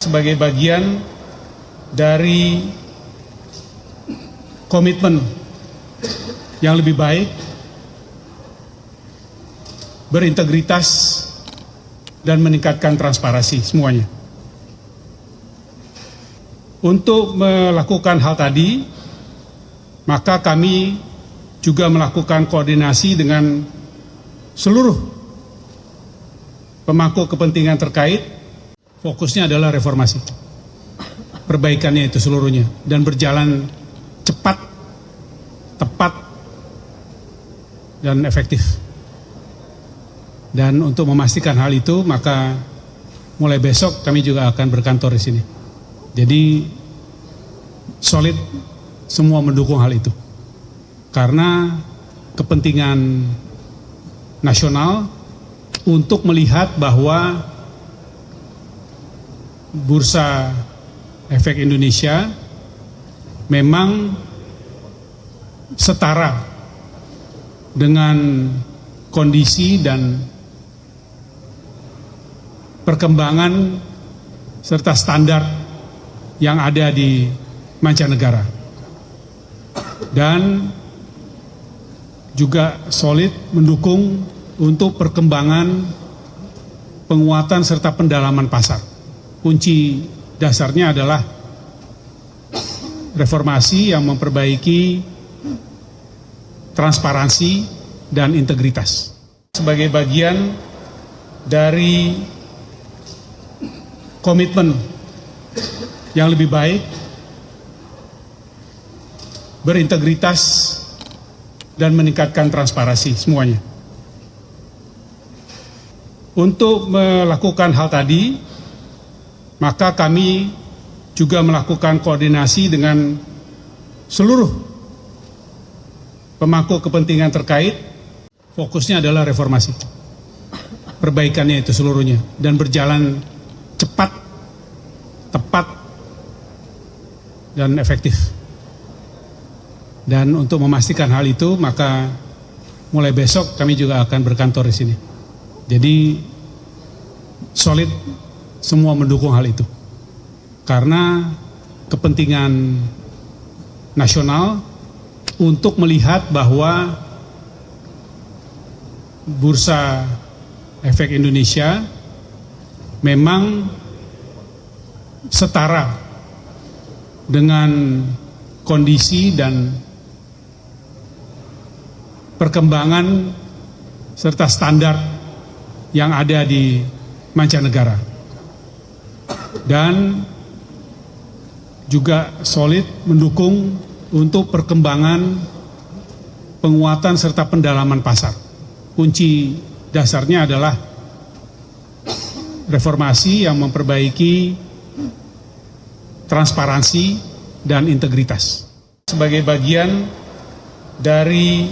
sebagai bagian dari komitmen yang lebih baik, berintegritas, dan meningkatkan transparansi semuanya. Untuk melakukan hal tadi, maka kami juga melakukan koordinasi dengan seluruh pemangku kepentingan terkait. Fokusnya adalah reformasi, perbaikannya itu seluruhnya, dan berjalan cepat, tepat, dan efektif. Dan untuk memastikan hal itu, maka mulai besok kami juga akan berkantor di sini. Jadi solid, semua mendukung hal itu. Karena kepentingan nasional untuk melihat bahwa Bursa Efek Indonesia memang setara dengan kondisi dan perkembangan serta standar yang ada di mancanegara, dan juga solid mendukung untuk perkembangan, penguatan serta pendalaman pasar. Kunci dasarnya adalah reformasi yang memperbaiki transparansi dan integritas. Sebagai bagian dari komitmen yang lebih baik, berintegritas, dan meningkatkan transparansi semuanya. Untuk melakukan hal tadi, maka kami juga melakukan koordinasi dengan seluruh pemangku kepentingan terkait. Fokusnya adalah reformasi, perbaikannya itu seluruhnya, dan berjalan cepat, tepat, dan efektif. Dan untuk memastikan hal itu, maka mulai besok kami juga akan berkantor di sini. Jadi solid, semua mendukung hal itu. Karena kepentingan nasional untuk melihat bahwa Bursa Efek Indonesia memang setara dengan kondisi dan perkembangan serta standar yang ada di mancanegara, dan juga solid mendukung untuk perkembangan, penguatan serta pendalaman pasar. Kunci dasarnya adalah reformasi yang memperbaiki transparansi dan integritas. Sebagai bagian dari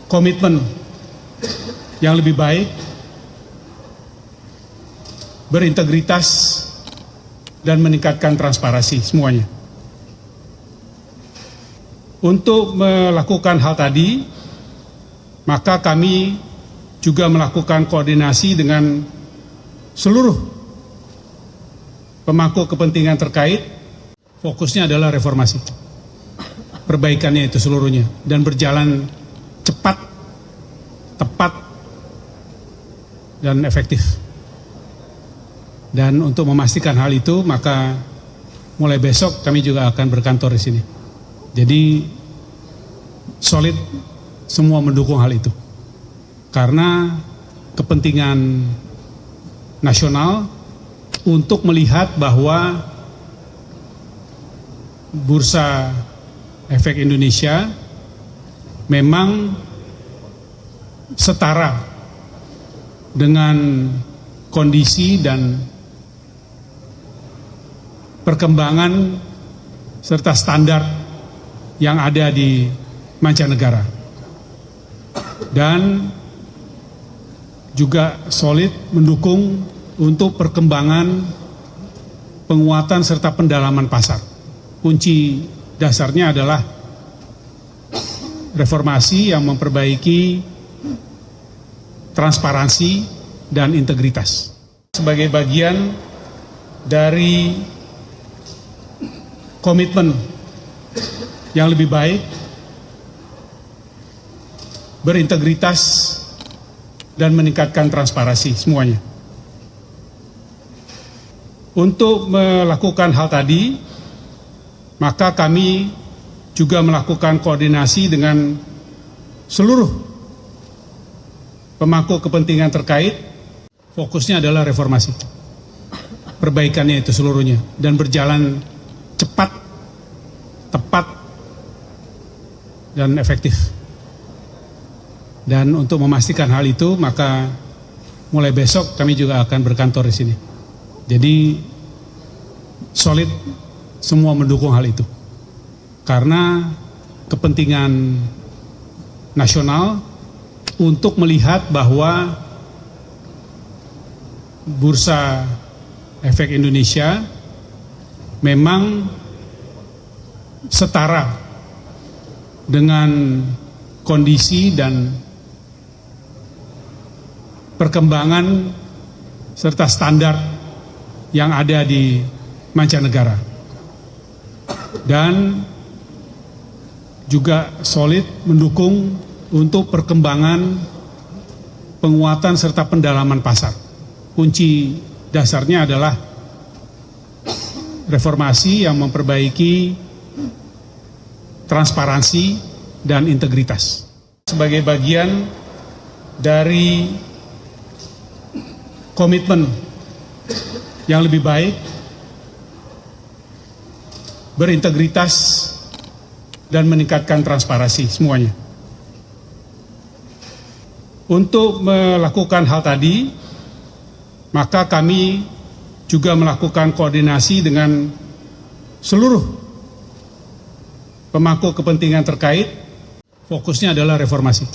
komitmen yang lebih baik, berintegritas, dan meningkatkan transparansi semuanya. Untuk melakukan hal tadi, maka kami juga melakukan koordinasi dengan seluruh pemangku kepentingan terkait. Fokusnya adalah reformasi, perbaikannya itu seluruhnya, dan berjalan cepat, tepat, dan efektif. Dan untuk memastikan hal itu, maka mulai besok kami juga akan berkantor di sini. Jadi solid, semua mendukung hal itu. Karena kepentingan nasional untuk melihat bahwa Bursa Efek Indonesia memang setara dengan kondisi dan perkembangan serta standar yang ada di mancanegara, dan juga solid mendukung untuk perkembangan, penguatan serta pendalaman pasar. Kunci dasarnya adalah reformasi yang memperbaiki transparansi dan integritas. Sebagai bagian dari komitmen yang lebih baik, berintegritas, dan meningkatkan transparansi semuanya. Untuk melakukan hal tadi, maka kami juga melakukan koordinasi dengan seluruh pemangku kepentingan terkait. Fokusnya adalah reformasi, perbaikannya itu seluruhnya, dan berjalan cepat, tepat, dan efektif. Dan untuk memastikan hal itu, maka mulai besok kami juga akan berkantor di sini. Jadi solid, semua mendukung hal itu. Karena kepentingan nasional untuk melihat bahwa Bursa Efek Indonesia memang setara dengan kondisi dan perkembangan serta standar yang ada di mancanegara, dan juga solid mendukung untuk perkembangan, penguatan serta pendalaman pasar. Kunci dasarnya adalah reformasi yang memperbaiki transparansi dan integritas. Sebagai bagian dari komitmen yang lebih baik, berintegritas, dan meningkatkan transparansi semuanya. Untuk melakukan hal tadi, maka kami juga melakukan koordinasi dengan seluruh pemangku kepentingan terkait. Fokusnya adalah reformasi,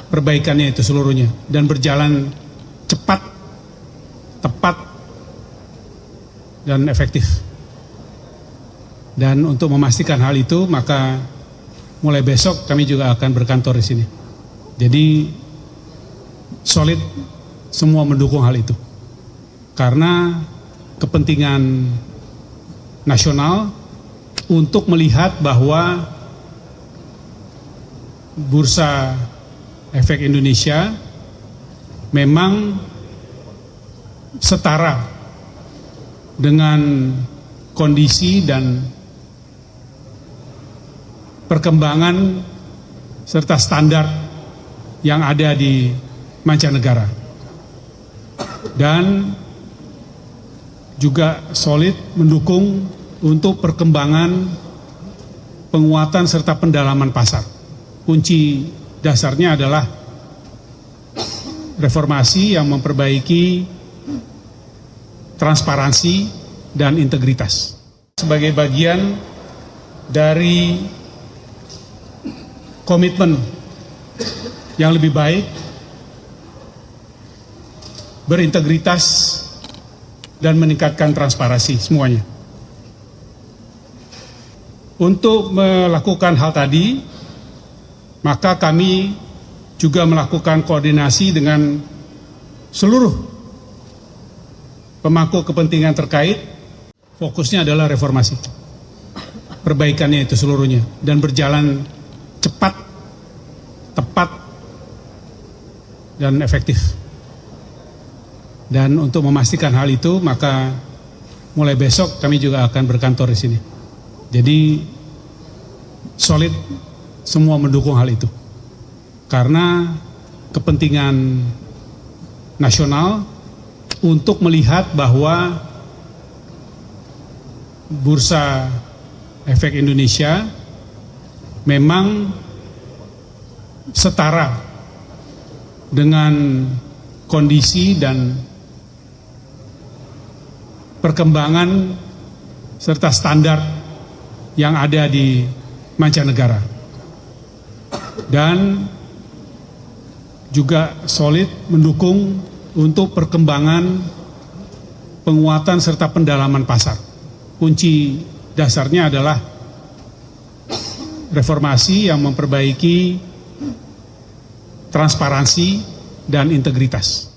perbaikannya itu seluruhnya, dan berjalan cepat, tepat, dan efektif. Dan untuk memastikan hal itu, maka mulai besok kami juga akan berkantor di sini. Jadi solid, semua mendukung hal itu. Karena kepentingan nasional untuk melihat bahwa Bursa Efek Indonesia memang setara dengan kondisi dan perkembangan serta standar yang ada di mancanegara, dan juga solid mendukung untuk perkembangan, penguatan serta pendalaman pasar. Kunci dasarnya adalah reformasi yang memperbaiki transparansi dan integritas. Sebagai bagian dari komitmen yang lebih baik, berintegritas, dan meningkatkan transparansi semuanya. Untuk melakukan hal tadi, maka kami juga melakukan koordinasi dengan seluruh pemangku kepentingan terkait. Fokusnya adalah reformasi, perbaikannya itu seluruhnya, dan berjalan cepat, tepat, dan efektif. Dan untuk memastikan hal itu, maka mulai besok kami juga akan berkantor di sini. Jadi solid, semua mendukung hal itu. Karena kepentingan nasional untuk melihat bahwa Bursa Efek Indonesia memang setara dengan kondisi dan perkembangan serta standar yang ada di mancanegara, dan juga solid mendukung untuk perkembangan, penguatan serta pendalaman pasar. Kunci dasarnya adalah reformasi yang memperbaiki transparansi dan integritas.